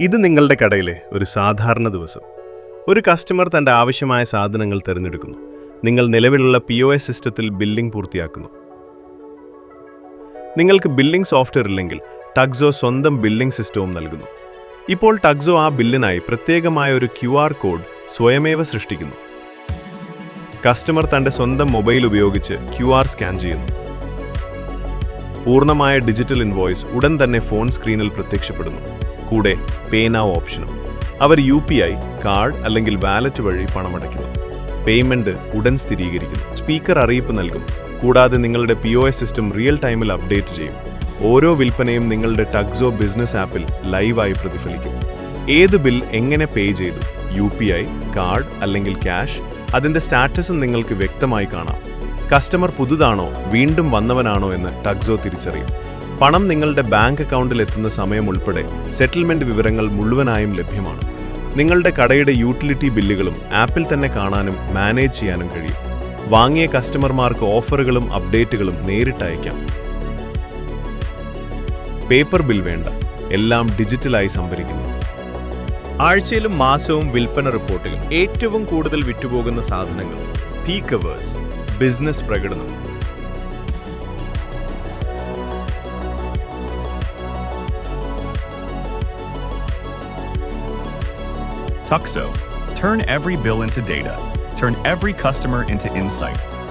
ഇത് നിങ്ങളുടെ കടയിലെ ഒരു സാധാരണ ദിവസം. ഒരു കസ്റ്റമർ തൻ്റെ ആവശ്യമായ സാധനങ്ങൾ തിരഞ്ഞെടുക്കുന്നു. നിങ്ങൾ നിലവിലുള്ള POS സിസ്റ്റത്തിൽ ബില്ലിംഗ് പൂർത്തിയാക്കുന്നു. നിങ്ങൾക്ക് ബില്ലിംഗ് സോഫ്റ്റ്വെയർ ഇല്ലെങ്കിൽ ടക്സോ സ്വന്തം ബില്ലിംഗ് സിസ്റ്റവും നൽകുന്നു. ഇപ്പോൾ ടക്സോ ആ ബില്ലിനായി പ്രത്യേകമായ ഒരു QR കോഡ് സ്വയമേവ സൃഷ്ടിക്കുന്നു. കസ്റ്റമർ തൻ്റെ സ്വന്തം മൊബൈൽ ഉപയോഗിച്ച് QR സ്കാൻ ചെയ്യുന്നു. പൂർണ്ണമായ ഡിജിറ്റൽ ഇൻവോയ്സ് ഉടൻ തന്നെ ഫോൺ സ്ക്രീനിൽ പ്രത്യക്ഷപ്പെടുന്നു. കൂടെ പേ നൗ ഓപ്ഷനും. അവർ UPI, കാർഡ് അല്ലെങ്കിൽ വാലറ്റ് വഴി പണമടയ്ക്കുന്നു. പേയ്മെന്റ് ഉടൻ സ്ഥിരീകരിക്കുന്നു. സ്പീക്കർ അറിയിപ്പ് നൽകും. കൂടാതെ നിങ്ങളുടെ POS സിസ്റ്റം റിയൽ ടൈമിൽ അപ്ഡേറ്റ് ചെയ്യും. ഓരോ വിൽപ്പനയും നിങ്ങളുടെ ടക്സോ ബിസിനസ് ആപ്പിൽ ലൈവായി പ്രതിഫലിക്കും. ഏത് ബിൽ എങ്ങനെ പേ ചെയ്തു, UPI, കാർഡ് അല്ലെങ്കിൽ ക്യാഷ്, അതിന്റെ സ്റ്റാറ്റസും നിങ്ങൾക്ക് വ്യക്തമായി കാണാം. കസ്റ്റമർ പുതുതാണോ വീണ്ടും വന്നവനാണോ എന്ന് ടക്സോ തിരിച്ചറിയും. പണം നിങ്ങളുടെ ബാങ്ക് അക്കൗണ്ടിൽ എത്തുന്ന സമയം ഉൾപ്പെടെ സെറ്റിൽമെന്റ് വിവരങ്ങൾ മുഴുവനായും ലഭ്യമാണ്. നിങ്ങളുടെ കടയുടെ യൂട്ടിലിറ്റി ബില്ലുകളും ആപ്പിൽ തന്നെ കാണാനും മാനേജ് ചെയ്യാനും കഴിയും. വാങ്ങിയ കസ്റ്റമർമാർക്ക് ഓഫറുകളും അപ്ഡേറ്റുകളും നേരിട്ട് അയക്കാം. പേപ്പർ ബിൽ വേണ്ട, എല്ലാം ഡിജിറ്റലായി സംഭരിക്കുന്നു. ആഴ്ചയിലും മാസവും വിൽപ്പന റിപ്പോർട്ടുകൾ, ഏറ്റവും കൂടുതൽ വിറ്റുപോകുന്ന സാധനങ്ങൾ, പീക്ക് അവേഴ്സ്, ബിസിനസ് പ്രകടനം. Tuxo. Turn every bill into data. Turn every customer into insight.